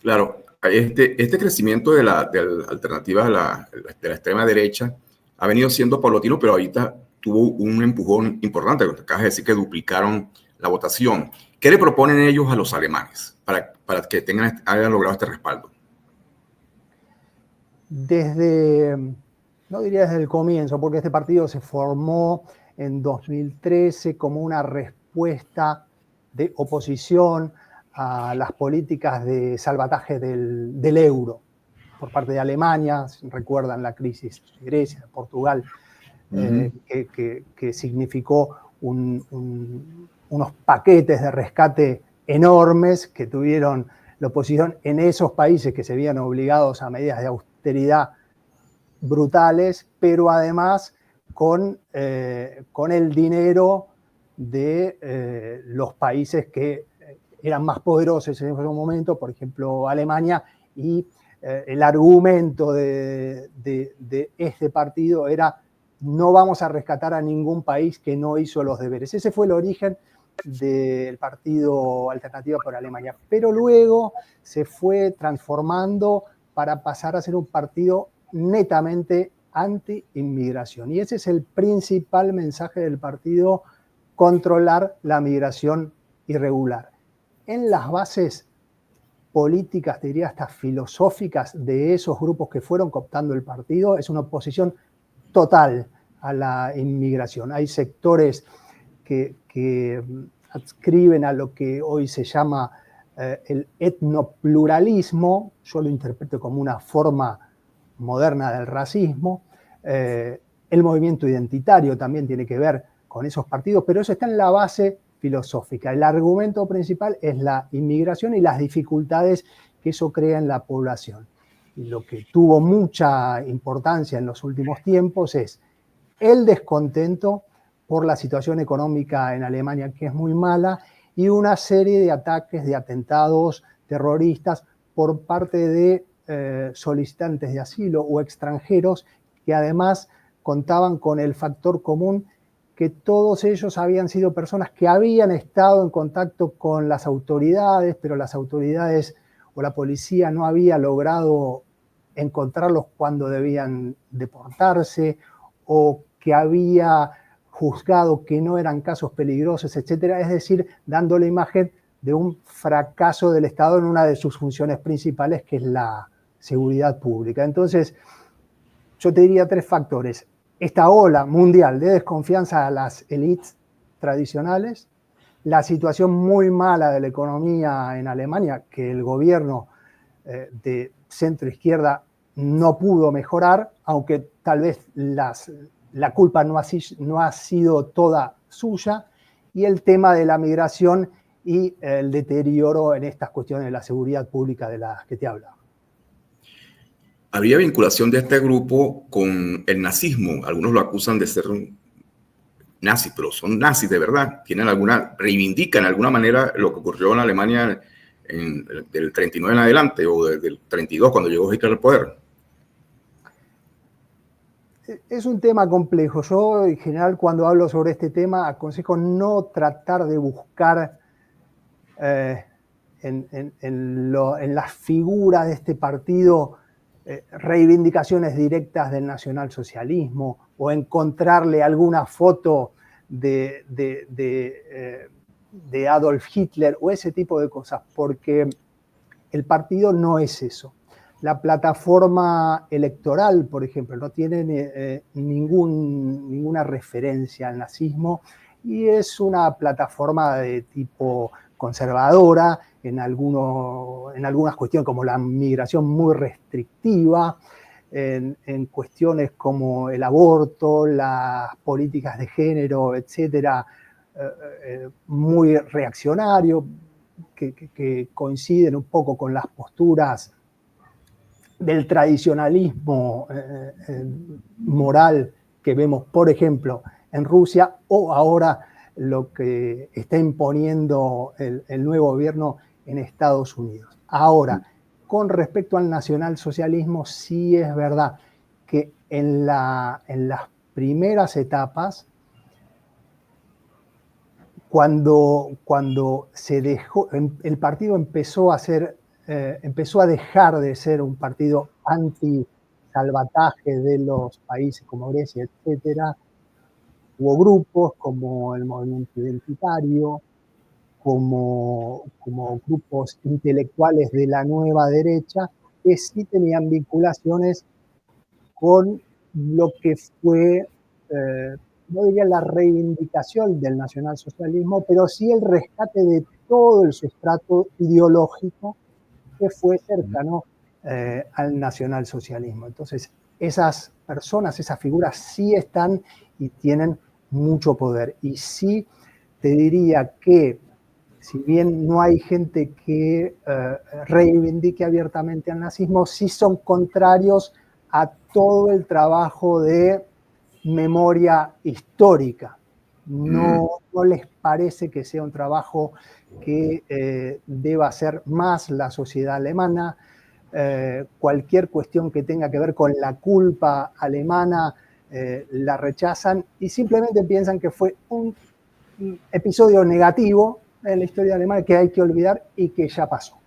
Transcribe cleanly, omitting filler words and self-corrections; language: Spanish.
Claro, este crecimiento de la alternativa de la extrema derecha ha venido siendo paulatino, pero ahorita tuvo un empujón importante. Acabas de decir que duplicaron la votación. ¿Qué le proponen ellos a los alemanes para que hayan logrado este respaldo? No diría desde el comienzo, porque este partido se formó en 2013 como una respuesta de oposición a las políticas de salvataje del euro por parte de Alemania. Recuerdan la crisis de Grecia, de Portugal, que significó unos paquetes de rescate enormes que tuvieron la oposición en esos países que se veían obligados a medidas de austeridad brutales, pero además con el dinero de los países que eran más poderosos en ese momento, por ejemplo Alemania, y el argumento de este partido era: no vamos a rescatar a ningún país que no hizo los deberes. Ese fue el origen del partido Alternativa por Alemania, pero luego se fue transformando para pasar a ser un partido netamente anti-inmigración. Y ese es el principal mensaje del partido: controlar la migración irregular. En las bases políticas, diría hasta filosóficas, de esos grupos que fueron cooptando el partido, es una oposición total a la inmigración. Hay sectores que adscriben a lo que hoy se llama el etnopluralismo. Yo lo interpreto como una forma moderna del racismo. El movimiento identitario también tiene que ver con esos partidos, pero eso está en la base filosófica. El argumento principal es la inmigración y las dificultades que eso crea en la población. Y lo que tuvo mucha importancia en los últimos tiempos es el descontento por la situación económica en Alemania, que es muy mala, y una serie de ataques, de atentados terroristas por parte de solicitantes de asilo o extranjeros que además contaban con el factor común que todos ellos habían sido personas que habían estado en contacto con las autoridades, pero las autoridades o la policía no había logrado encontrarlos cuando debían deportarse, o que había juzgado que no eran casos peligrosos, etcétera. Es decir, dando la imagen de un fracaso del Estado en una de sus funciones principales, que es la seguridad pública. Entonces, yo te diría tres factores: esta ola mundial de desconfianza a las élites tradicionales, la situación muy mala de la economía en Alemania, que el gobierno de centro-izquierda no pudo mejorar, aunque tal vez la culpa no ha sido toda suya, y el tema de la migración y el deterioro en estas cuestiones de la seguridad pública de las que te hablaba. ¿Habría vinculación de este grupo con el nazismo? Algunos lo acusan de ser nazis, pero son nazis de verdad. Reivindican de alguna manera lo que ocurrió en Alemania del 39 en adelante, o del 32 cuando llegó Hitler al poder. Es un tema complejo. Yo, en general, cuando hablo sobre este tema, aconsejo no tratar de buscar en las figuras de este partido reivindicaciones directas del nacionalsocialismo, o encontrarle alguna foto de Adolf Hitler o ese tipo de cosas, porque el partido no es eso. La plataforma electoral, por ejemplo, no tiene ninguna referencia al nazismo, y es una plataforma de tipo conservadora en algunas cuestiones, como la migración muy restrictiva, en cuestiones como el aborto, las políticas de género, etcétera, muy reaccionario, que coinciden un poco con las posturas del tradicionalismo moral que vemos, por ejemplo, en Rusia, o ahora lo que está imponiendo el nuevo gobierno en Estados Unidos. Ahora, con respecto al nacionalsocialismo, sí es verdad que en las primeras etapas, cuando el partido empezó a ser empezó a dejar de ser un partido anti-salvataje de los países como Grecia, etcétera. Hubo grupos como el movimiento identitario, como grupos intelectuales de la nueva derecha, que sí tenían vinculaciones con lo que fue, no diría la reivindicación del nacionalsocialismo, pero sí el rescate de todo el sustrato ideológico que fue cercano al nacionalsocialismo. Entonces, esas personas, esas figuras sí están y tienen mucho poder. Y sí te diría que, si bien no hay gente que reivindique abiertamente al nazismo, sí son contrarios a todo el trabajo de memoria histórica. No les parece que sea un trabajo que deba hacer más la sociedad alemana. Cualquier cuestión que tenga que ver con la culpa alemana la rechazan y simplemente piensan que fue un episodio negativo en la historia alemana que hay que olvidar y que ya pasó.